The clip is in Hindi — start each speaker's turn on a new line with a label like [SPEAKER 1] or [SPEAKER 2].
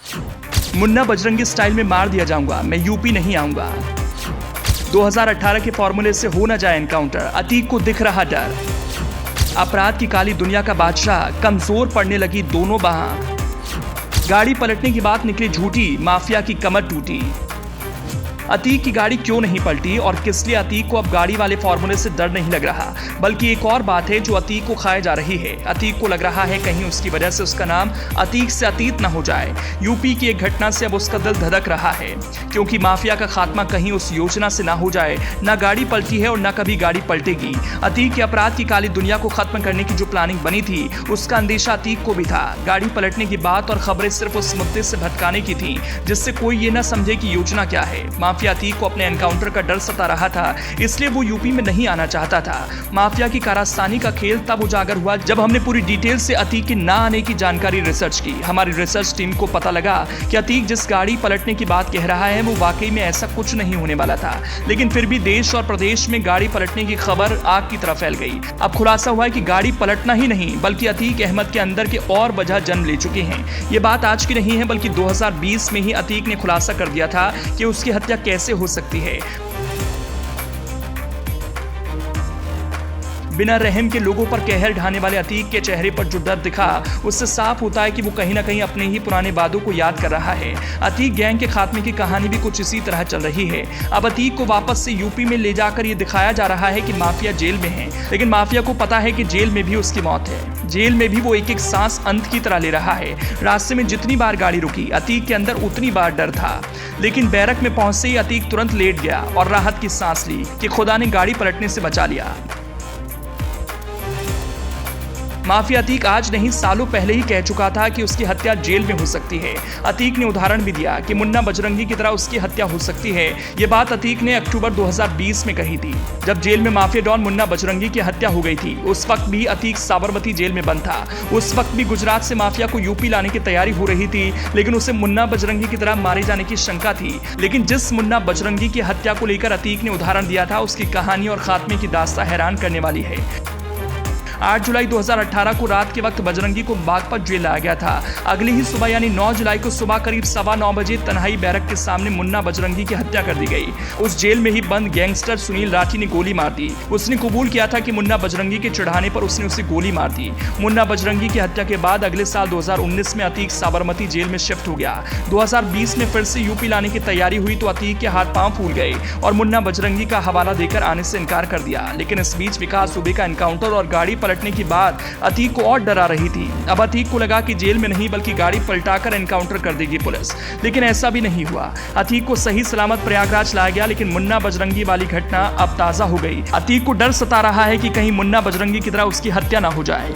[SPEAKER 1] मुन्ना बजरंगी स्टाइल में मार दिया जाऊंगा, मैं यूपी नहीं आऊंगा। 2018 के फॉर्मूले से हो न जाए एनकाउंटर, अतीक को दिख रहा डर। अपराध की काली दुनिया का बादशाह, कमजोर पड़ने लगी दोनों बाह। गाड़ी पलटने की बात निकली झूठी, माफिया की कमर टूटी। अतीक की गाड़ी क्यों नहीं पलटी और किस लिए अतीक को अब गाड़ी वाले फॉर्मूले से डर नहीं लग रहा, बल्कि एक और बात है जो अतीक को खाए जा रही है। अतीक को लग रहा है कहीं उसकी वजह से उसका नाम अतीक से अतीत न हो जाए। यूपी की एक घटना से अब उसका दिल धड़क रहा है, क्योंकि माफिया का खात्मा कहीं उस योजना से ना हो जाए। न गाड़ी पलटी है और न कभी गाड़ी पलटेगी। अतीक के अपराध की काली दुनिया को खत्म करने की जो प्लानिंग बनी थी, उसका अंदेशा अतीक को भी था। गाड़ी पलटने की बात और खबरें सिर्फ उस मुद्दे से भटकाने की थी जिससे कोई ये न समझे कि योजना क्या है। माफिया अतीक को अपने एनकाउंटर का डर सता रहा था, इसलिए वो यूपी में नहीं आना चाहता था। माफिया की कारस्तानी का खेल तब उजागर हुआ जब हमने पूरी डिटेल से अतीक के ना आने की जानकारी रिसर्च की। हमारी रिसर्च टीम को पता लगा कि अतीक जिस गाड़ी पलटने की बात कह रहा है वो वाकई में ऐसा कुछ नहीं होने वाला था, लेकिन फिर भी देश और प्रदेश में गाड़ी पलटने की खबर आग की तरह फैल गई। अब खुलासा हुआ है कि गाड़ी पलटना ही नहीं बल्कि अतीक अहमद के अंदर के और वजह जन्म ले चुके हैं। ये बात आज की नहीं है, बल्कि 2020 में ही अतीक ने खुलासा कर दिया था कि उसकी हत्या कैसे हो सकती है। बिना रहम के लोगों पर कहर ढाने वाले अतीक के चेहरे पर जो डर दिखा, उससे साफ होता है कि वो कहीं ना कहीं अपने ही पुराने वादों को याद कर रहा है। अतीक गैंग के खात्मे की कहानी भी कुछ इसी तरह चल रही है। अब अतीक को वापस से यूपी में ले जाकर ये दिखाया जा रहा है कि माफिया जेल में है, लेकिन माफिया को पता है कि जेल में भी उसकी मौत है। जेल में भी वो एक एक सांस अंत की तरह ले रहा है। रास्ते में जितनी बार गाड़ी रुकी, अतीक के अंदर उतनी बार डर था, लेकिन बैरक में पहुंचते ही अतीक तुरंत लेट गया और राहत की सांस ली कि खुदा ने गाड़ी पलटने से बचा लिया। माफिया अतीक आज नहीं सालों पहले ही कह चुका था कि उसकी हत्या जेल में हो सकती है। अतीक ने उदाहरण भी दिया कि मुन्ना बजरंगी की तरह उसकी हत्या हो सकती है। ये बात अतीक ने अक्टूबर 2020 में कही थी, जब जेल में माफिया डॉन मुन्ना बजरंगी की हत्या हो गई थी। उस वक्त भी अतीक साबरमती जेल में बंद था। उस वक्त भी गुजरात से माफिया को यूपी लाने की तैयारी हो रही थी, लेकिन उसे मुन्ना बजरंगी की तरह मारे जाने की शंका थी। लेकिन जिस मुन्ना बजरंगी की हत्या को लेकर अतीक ने उदाहरण दिया था, उसकी कहानी और खात्मे की दास्तां हैरान करने वाली है। 8 जुलाई 2018 को रात के वक्त बजरंगी को बागपत जेल लाया गया था। अगली ही सुबह यानी 9 जुलाई को सुबह करीब 9:15 बजे तन्हाई बैरक के सामने मुन्ना बजरंगी की हत्या कर दी गई। उस जेल में ही बंद गैंगस्टर सुनील राठी ने गोली मार दी। उसने कबूल किया था कि मुन्ना बजरंगी के चढ़ाने पर उसने उसे गोली मार दी। मुन्ना बजरंगी की हत्या के बाद अगले साल 2019 में अतीक साबरमती जेल में शिफ्ट हो गया। 2020 में फिर से यूपी लाने की तैयारी हुई तो अतीक के हाथ पांव फूल गए और मुन्ना बजरंगी का हवाला देकर आने से इनकार कर दिया। लेकिन इस बीच विकास दुबे का एनकाउंटर और गाड़ी पलटने की बात अतीक को और डरा रही थी। अब अतीक को लगा कि जेल में नहीं बल्कि गाड़ी पलटाकर एनकाउंटर कर देगी पुलिस, लेकिन ऐसा भी नहीं हुआ। अतीक को सही सलामत प्रयागराज लाया गया, लेकिन मुन्ना बजरंगी वाली घटना अब ताजा हो गई। अतीक को डर सता रहा है कि कहीं मुन्ना बजरंगी की तरह उसकी हत्या ना हो जाए।